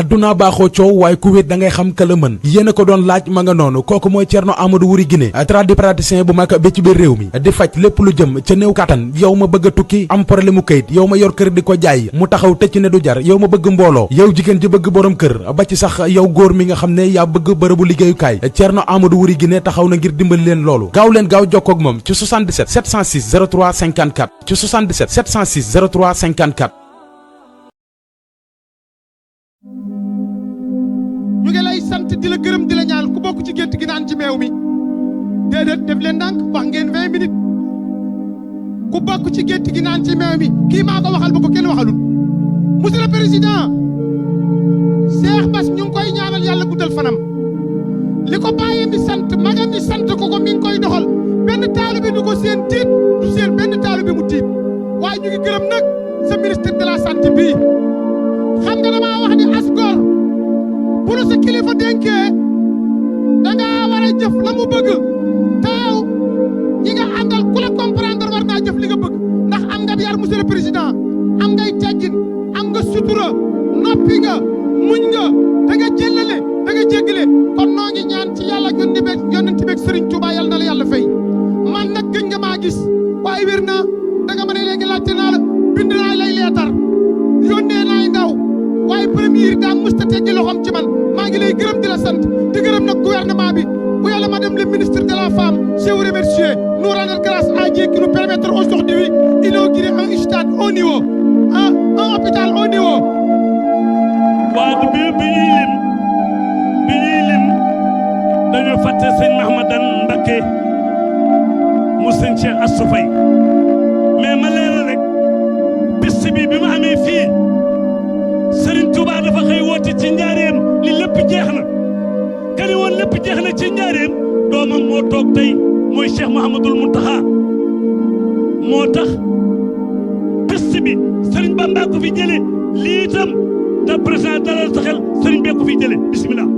adduna baaxoo coow waaye ku wéet da ngay xam ka la mën yéen a ko doon laaj ma nga noonu kooku mooy Thierno Amadou Wuri Guinée tradipraticien bu mag ba ci biir réew mi di faj lépp lu jëm ca néew kattan yow ma bëgg a tukki am problème mu kayit yow ma yor kër di ko jaay mu taxaw tëcc ne du jar yow ma bëgg mbooloo yow jigéen ji bëgg borom kër ba ci sax yow góor mi nga xam ne yaa bëgg bërëbu liggéeyukaay Thierno Amadou Wuri Guinée taxaw na ngir dimbali leen loolu gaaw leen gaaw jokkoo ak moom ci 77 706 03 54 ci 77 706 03 54. ñu ngi lay sant di la gërëm di la ñaan ku bokk ci gént gi naan ci meew mi déedéet def leen ndànk wax ngeen 20 minutes ku bokk ci gént gi naan ci meew mi kii maa ko waxal ba ko kenn waxalul monsieur le président Cheikh Bass ñu ngi koy ñaanal yàlla guddal fanam li ko bàyyee mi sant magam mi sant ko mi ngi koy doxal benn taalu bi du ko seen tiit du seen benn taalu bi mu tiit waaye ñu ngi gërëm nag sa ministre de la santé bii xam nga damaa wax ni asgor bu la sa kilifa dénkee dangaa war a jëf la mu bëgg taaw ñi nga àndal ku la comprendre war naa jëf li nga bëgg ndax am nga yar monsieur le président am ngay teggin am nga sutura noppi nga muñ nga da nga jëllale da nga jéggale kon noo ngi ñaan ci yàlla yonent beeg Serigne Touba yàlla na la yàlla fay man nag gëj nga maa gis waaye wér naa da nga ma ne léegi laajte naa la bind naa lay leetar yónnee naay ndaw waaye premier daa musta teggi loxoom ci man maa ngi lay gërëm di la sant di gërëm nag gouvernement bi bu yàlla madame le ministre de la femme je vous remercie nous rendre grâce à Dieu qui nous permettre aujourd'hui d'inaugurer un stade au niveau un hôpital au niveau. waa bi ñuy lim dañoo fàtte sëñ Mahamadan Mbacké mu sëñ Cheikh Assou Faye mais ma leeral rek piste bi mu amee fii Serigne Touba dafa xëy woote ci njaareem li lépp jeex na kani woon lépp jeex na ci njaareem doomam moo toog tey mooy Cheikh Mouhamadoul Mountakha moo tax piste bi Serigne Bamba ko fi jëlee lii itam te président dalal sa xel Serigne bee ko fi jëlee bismillah.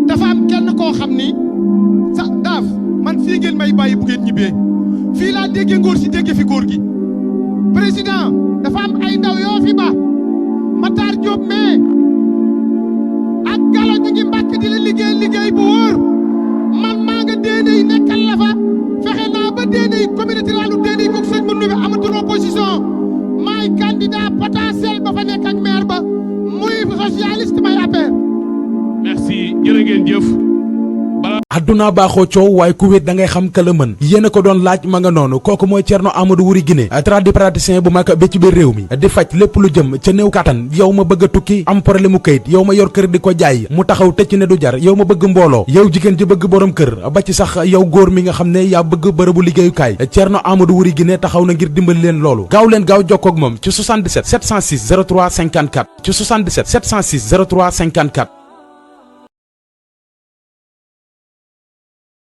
dafa am kenn koo xam ni sax daaf man fii ngeen may bàyyi bu ngeen ñibbee fii laa déggee ngóor si déggee fi góor gi président dafa am ay ndaw yoo fi ba Matar Diop mais ak Galo ñu ngi mbàkk di la liggéey bu wóor man maa nga déedéy nekkal la fa fexe naa ba déedéy communauté rurale déedéy kook sëñ mu nubi amatul opposition maay candidat potentiel ba fa nekk ak maire ba muy socialiste may APR. merci jërë ngeen jëf. adduna baaxoo coow waaye ku wéet da ngay xam ka la mën yéen a ko doon laaj ma nga noonu kooku mooy Thierno Amadou Wuri Guinée tradipraticien bu mag ba ci biir réew mi di faj lépp lu jëm ca néew kattan yow ma bëgg a tukki am problème mu kayit yow ma yor kër di ko jaay mu taxaw tëcc ne du jar yow ma bëgg mbooloo yow jigéen ji bëgg borom kër ba ci sax yow góor mi nga xam ne yaa bëgg bërëbu liggéeyukaay Thierno Amadou Wuri Guinée taxaw na ngir dimbali leen loolu gaaw leen gaaw jokkoo ak moom ci 77 706 03 54 ci 77 706 03 54